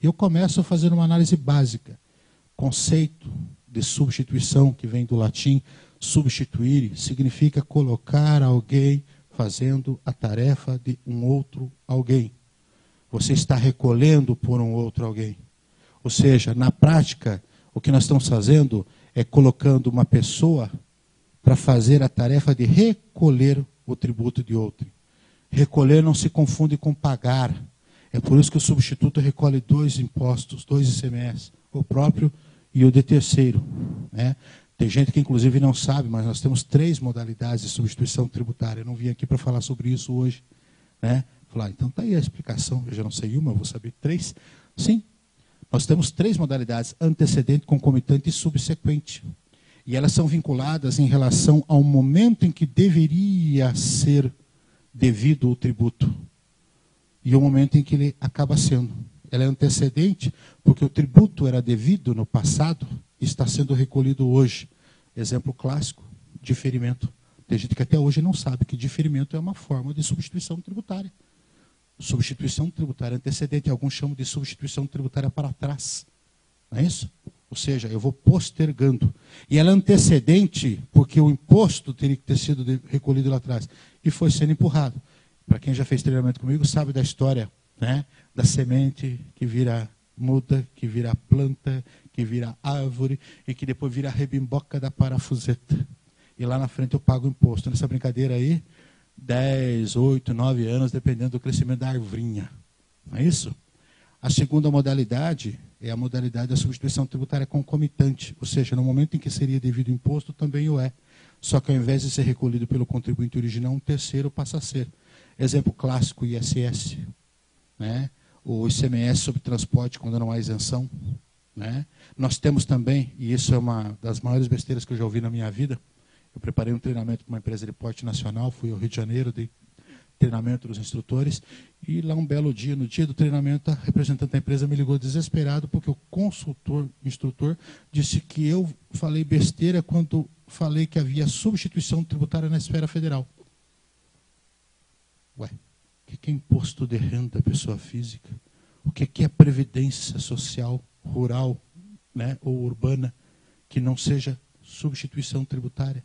E eu começo fazendo uma análise básica. Conceito de substituição, que vem do latim, substituir, significa colocar alguém fazendo a tarefa de um outro alguém. Você está recolhendo por um outro alguém. Ou seja, na prática, o que nós estamos fazendo é colocando uma pessoa para fazer a tarefa de recolher o tributo de outro. Recolher não se confunde com pagar. É por isso que o substituto recolhe 2 impostos, 2 ICMS, o próprio e o de terceiro. Né? Tem gente que inclusive não sabe, mas nós temos 3 modalidades de substituição tributária. Eu não vim aqui para falar sobre isso hoje. Né? Falar, então está aí a explicação. Eu já não sei uma, eu vou saber 3. Sim, nós temos 3 modalidades, antecedente, concomitante e subsequente. E elas são vinculadas em relação ao momento em que deveria ser devido o tributo e o momento em que ele acaba sendo. Ela é antecedente porque o tributo era devido no passado e está sendo recolhido hoje. Exemplo clássico, diferimento. Tem gente que até hoje não sabe que diferimento é uma forma de substituição tributária. Substituição tributária antecedente, alguns chamam de substituição tributária para trás. Não é isso? Ou seja, eu vou postergando. E ela é antecedente porque o imposto teria que ter sido recolhido lá atrás. E foi sendo empurrado. Para quem já fez treinamento comigo, sabe da história, né? Da semente que vira muda, que vira planta, que vira árvore e que depois vira a rebimboca da parafuseta. E lá na frente eu pago o imposto. Nessa brincadeira aí, 10, 8, 9 anos, dependendo do crescimento da arvrinha. Não é isso? A segunda modalidade é a modalidade da substituição tributária concomitante, ou seja, no momento em que seria devido o imposto, também o é. Só que ao invés de ser recolhido pelo contribuinte original, um terceiro passa a ser. Exemplo clássico, ISS. Né? O ICMS sobre transporte, quando não há isenção. Né? Nós temos também, e isso é uma das maiores besteiras que eu já ouvi na minha vida, eu preparei um treinamento para uma empresa de porte nacional, fui ao Rio de Janeiro, dei treinamento dos instrutores, e lá um belo dia, no dia do treinamento, a representante da empresa me ligou desesperado, porque o instrutor, disse que eu falei besteira quando falei que havia substituição tributária na esfera federal. Ué, o que é imposto de renda da pessoa física? O que é previdência social, rural, né, ou urbana, que não seja substituição tributária?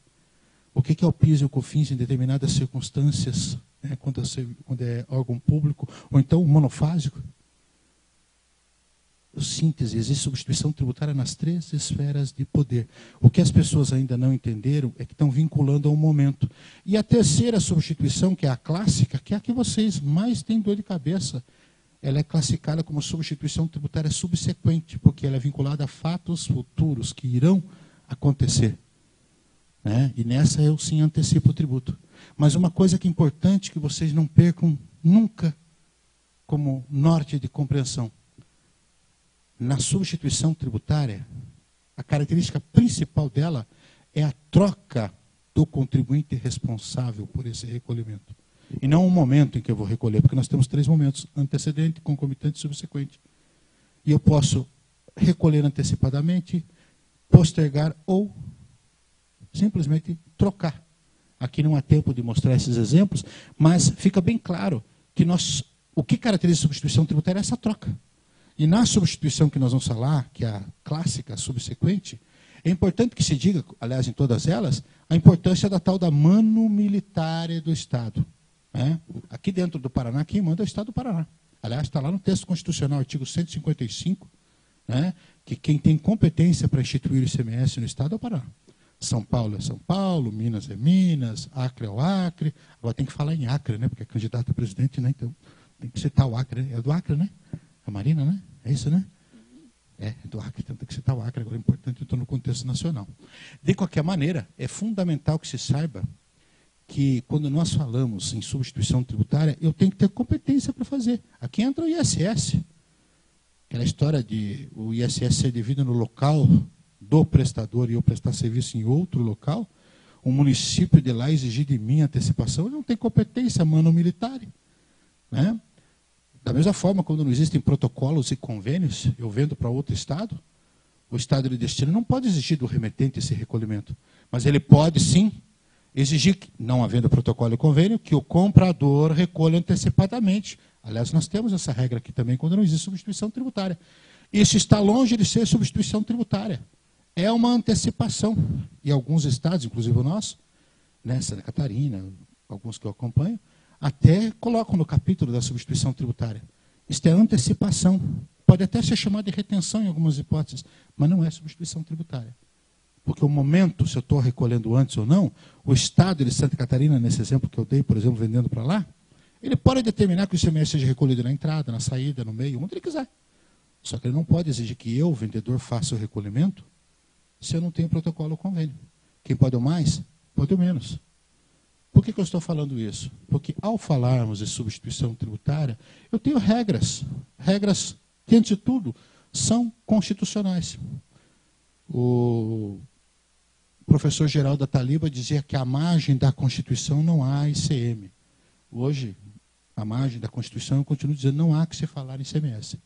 O que é o PIS e o COFINS em determinadas circunstâncias, né, quando é órgão público, ou então monofásico? Síntese, existe substituição tributária nas 3 esferas de poder. O que as pessoas ainda não entenderam é que estão vinculando a um momento. E a terceira substituição, que é a clássica, que é a que vocês mais têm dor de cabeça, ela é classificada como substituição tributária subsequente, porque ela é vinculada a fatos futuros que irão acontecer. Né? E nessa eu sim antecipo o tributo. Mas uma coisa que é importante que vocês não percam nunca como norte de compreensão. Na substituição tributária, a característica principal dela é a troca do contribuinte responsável por esse recolhimento. E não o momento em que eu vou recolher, porque nós temos 3 momentos, antecedente, concomitante e subsequente. E eu posso recolher antecipadamente, postergar ou simplesmente trocar. Aqui não há tempo de mostrar esses exemplos, mas fica bem claro que o que caracteriza a substituição tributária é essa troca. E na substituição que nós vamos falar, que é a clássica, a subsequente, é importante que se diga, aliás, em todas elas, a importância da tal da mano militar do Estado. Né? Aqui dentro do Paraná, quem manda é o Estado do Paraná. Aliás, está lá no texto constitucional, artigo 155, né, que quem tem competência para instituir o ICMS no Estado é o Paraná. São Paulo é São Paulo, Minas é Minas, Acre é o Acre. Agora tem que falar em Acre, né, porque é candidato a presidente, né, então tem que citar o Acre. Né? É do Acre, né? A Marina, né? É isso, né? É do Acre, então tem que citar o Acre, agora é importante, então, no contexto nacional. De qualquer maneira, é fundamental que se saiba que, quando nós falamos em substituição tributária, eu tenho que ter competência para fazer. Aqui entra o ISS. Aquela história de o ISS ser devido no local do prestador e eu prestar serviço em outro local, o município de lá exigir de mim antecipação, eu não tenho competência, mano militar. Né? Da mesma forma, quando não existem protocolos e convênios, eu vendo para outro Estado, o Estado de destino não pode exigir do remetente esse recolhimento. Mas ele pode, sim, Exigir, não havendo protocolo e convênio, que o comprador recolha antecipadamente. Aliás, nós temos essa regra aqui também, quando não existe substituição tributária. Isso está longe de ser substituição tributária. É uma antecipação. E alguns estados, inclusive o nosso, né, Santa Catarina, alguns que eu acompanho, até colocam no capítulo da substituição tributária. Isto é antecipação. Pode até ser chamado de retenção em algumas hipóteses, mas não é substituição tributária. Porque o momento, se eu estou recolhendo antes ou não, o Estado de Santa Catarina, nesse exemplo que eu dei, por exemplo, vendendo para lá, ele pode determinar que o ICMS seja recolhido na entrada, na saída, no meio, onde ele quiser. Só que ele não pode exigir que eu, vendedor, faça o recolhimento se eu não tenho protocolo ou convênio. Quem pode o mais, pode o menos. Por que eu estou falando isso? Porque ao falarmos de substituição tributária, eu tenho regras. Regras que, antes de tudo, são constitucionais. O professor Geraldo Ataliba dizia que à margem da Constituição não há ICM. Hoje, à margem da Constituição, eu continuo dizendo que não há que se falar em ICMS.